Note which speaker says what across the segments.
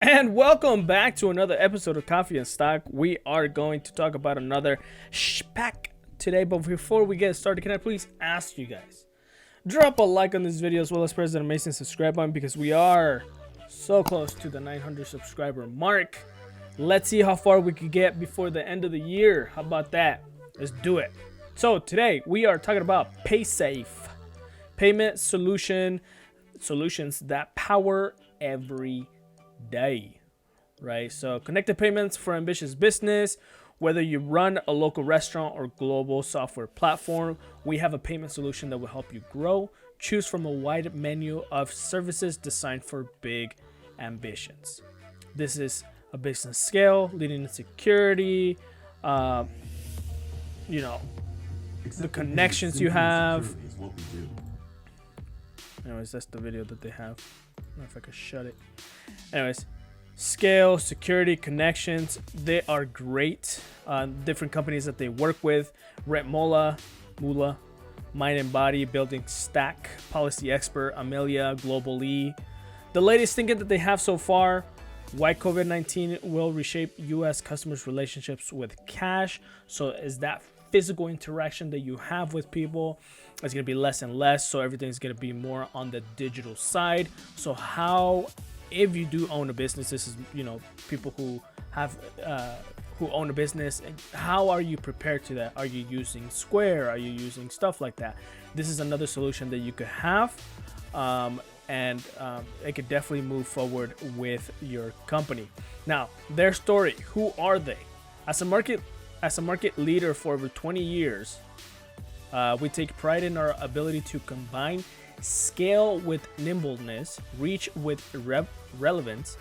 Speaker 1: And welcome back to another episode of Coffee and Stock. We are going to talk about another SPAC today. But before we get started, can I please ask you guys, drop a like on this video as well as press that amazing subscribe button because we are so close to the 900 subscriber mark. Let's see how far we can get before the end of the year. How about that? Let's do it. So today we are talking about Paysafe, payment solutions that power every day, right? So connected payments for ambitious business. Whether you run a local restaurant or global software platform, we have a payment solution that will help you grow. Choose from a wide menu of services designed for big ambitions. This is a business scale, leading to security, the connections you have. Anyways, that's the video that they have. I don't know if I could shut it. Anyways, scale, security, connections, they are great. Different companies that they work with: Mula, Mind and Body, Building Stack, Policy Expert, Amelia, Global E. The latest thinking that they have so far: why COVID-19 will reshape U.S. customers' relationships with cash. So is that physical interaction that you have with people is going to be less and less. So everything's going to be more on the digital side. So how, if you do own a business, this is, people who have, who own a business, and how are you prepared to that? Are you using Square? Are you using stuff like that? This is another solution that you could have. And it could definitely move forward with your company. Now, their story, who are they? As a market leader for over 20 years, we take pride in our ability to combine scale with nimbleness, reach with relevance,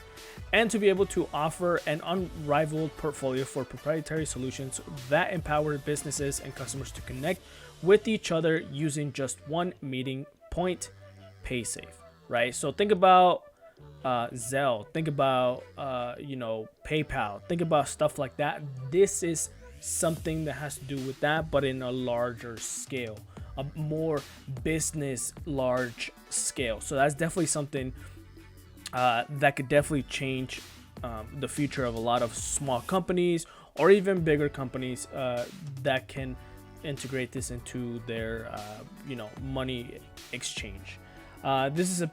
Speaker 1: and to be able to offer an unrivaled portfolio for proprietary solutions that empower businesses and customers to connect with each other using just one meeting point: Paysafe. Right? So think about Zelle, think about PayPal, think about stuff like that. This is something that has to do with that, but in a larger scale, a more business large scale. So that's definitely something that could definitely change the future of a lot of small companies or even bigger companies that can integrate this into their money exchange. This is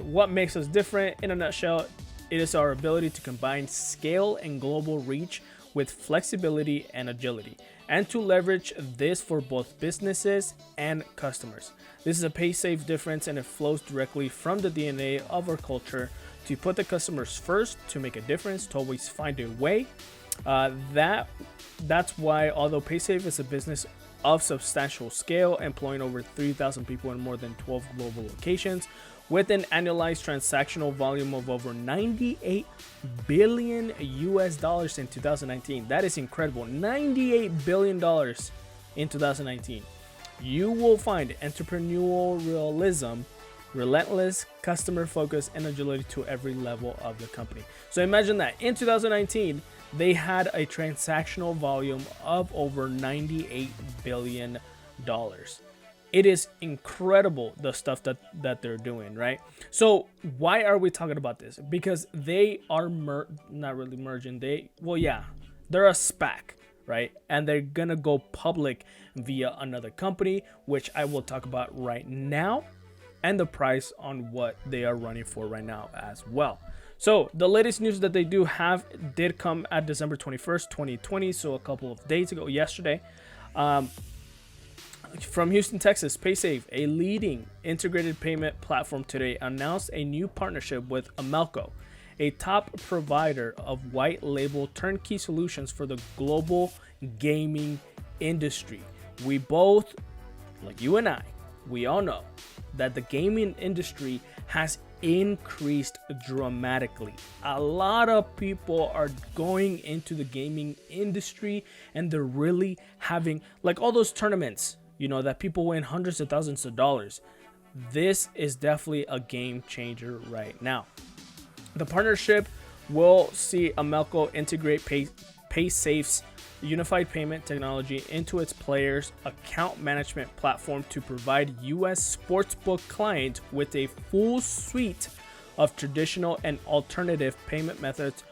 Speaker 1: what makes us different. In a nutshell, it is our ability to combine scale and global reach with flexibility and agility, and to leverage this for both businesses and customers. This is a Paysafe difference, and it flows directly from the DNA of our culture to put the customers first, to make a difference, to always find a way. That's why, although Paysafe is a business of substantial scale, employing over 3,000 people in more than 12 global locations, with an annualized transactional volume of over 98 billion US dollars in 2019. That is incredible. $98 billion in 2019. You will find entrepreneurial realism, relentless customer focus, and agility to every level of the company. So imagine that in 2019, they had a transactional volume of over $98 billion. It is incredible, the stuff that they're doing, right? So why are we talking about this? Because they are not really merging. They're a SPAC, right? And they're gonna go public via another company, which I will talk about right now, and the price on what they are running for right now as well. So the latest news that they did come at December 21st, 2020. So a couple of days ago, yesterday. From Houston, Texas, Paysafe, a leading integrated payment platform, today announced a new partnership with Amelco, a top provider of white label turnkey solutions for the global gaming industry. We both, like you and I, we all know that the gaming industry has increased dramatically. A lot of people are going into the gaming industry, and they're really having, like, all those tournaments, that people win hundreds of thousands of dollars. This is definitely a game changer right now. The partnership will see Amelco integrate Paysafe's unified payment technology into its players' account management platform to provide U.S. sportsbook clients with a full suite of traditional and alternative payment methods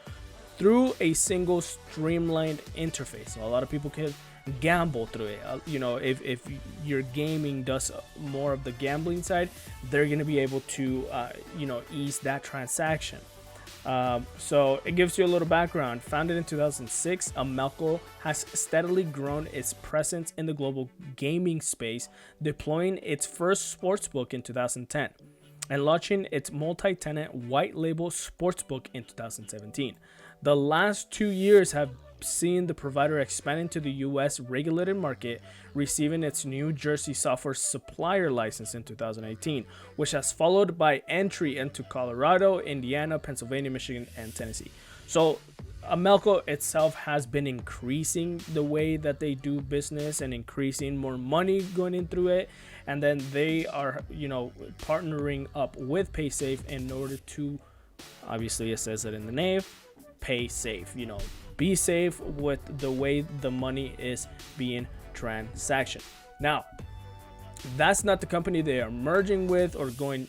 Speaker 1: through a single streamlined interface. So a lot of people can gamble through it. You know, if your gaming does more of the gambling side, they're going to be able to, you know, ease that transaction. So it gives you a little background. Founded in 2006, Amelco has steadily grown its presence in the global gaming space, deploying its first sportsbook in 2010 and launching its multi-tenant white label sportsbook in 2017. The last 2 years have seen the provider expand into the US regulated market, receiving its New Jersey software supplier license in 2018, which has followed by entry into Colorado, Indiana, Pennsylvania, Michigan, and Tennessee. So Amelco itself has been increasing the way that they do business and increasing more money going in through it. And then they are, you know, partnering up with Paysafe in order to, obviously it says it in the name, pay safe, you know, be safe with the way the money is being transactioned. Now, that's not the company they are merging with or going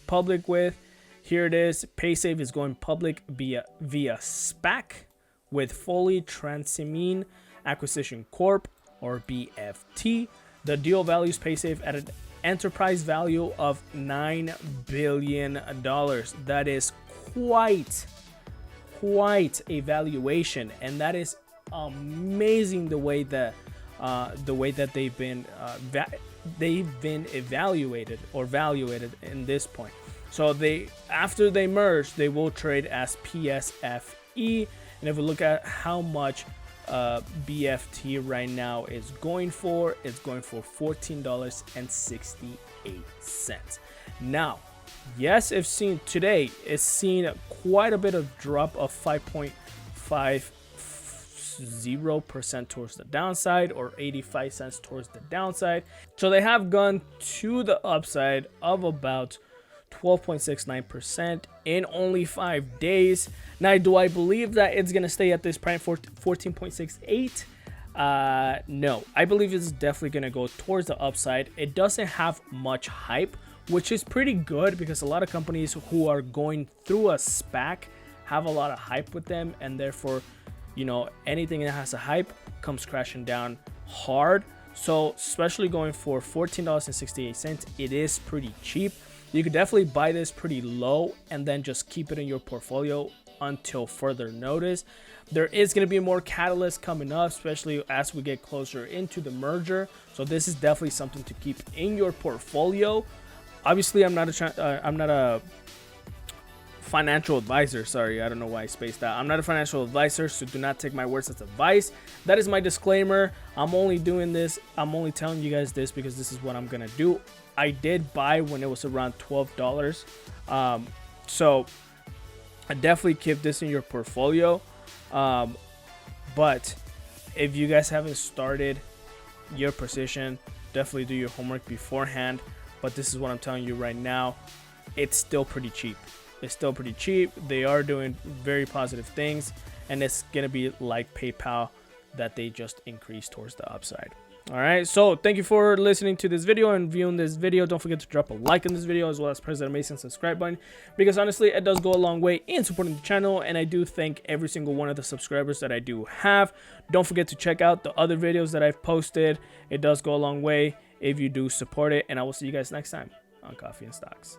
Speaker 1: public with. Here it is. Paysafe is going public via SPAC with Fully Transamine Acquisition Corp, or BFT. The deal values Paysafe at an enterprise value of $9 billion. That is quite a valuation, and that is amazing the way that they've been evaluated or valuated in this point. So after they merge, they will trade as PSFE, and if we look at how much BFT right now is going for, it's going for $14.68. Now, yes, it's seen quite a bit of drop of 5.50% towards the downside, or 85 cents towards the downside. So they have gone to the upside of about 12.69% in only 5 days. Now, do I believe that it's going to stay at this price for 14.68? No, I believe it's definitely going to go towards the upside. It doesn't have much hype, which is pretty good, because a lot of companies who are going through a SPAC have a lot of hype with them, and therefore, you know, anything that has a hype comes crashing down hard. So especially going for $14.68, it is pretty cheap. You could definitely buy this pretty low and then just keep it in your portfolio until further notice. There is going to be more catalysts coming up, especially as we get closer into the merger. So this is definitely something to keep in your portfolio. Obviously, I'm not a financial advisor. Sorry, I don't know why I spaced out. I'm not a financial advisor, so do not take my words as advice. That is my disclaimer. I'm only doing this. I'm only telling you guys this because this is what I'm gonna do. I did buy when it was around $12. So I definitely keep this in your portfolio. But if you guys haven't started your position, definitely do your homework beforehand. But this is what I'm telling you right now. It's still pretty cheap. It's still pretty cheap. They are doing very positive things, and it's gonna be like PayPal that they just increased towards the upside. All right, so thank you for listening to this video and viewing this video. Don't forget to drop a like on this video, as well as press that amazing subscribe button, because honestly, it does go a long way in supporting the channel, and I do thank every single one of the subscribers that I do have. Don't forget to check out the other videos that I've posted. It does go a long way if you do support it, and I will see you guys next time on Coffee and Stocks.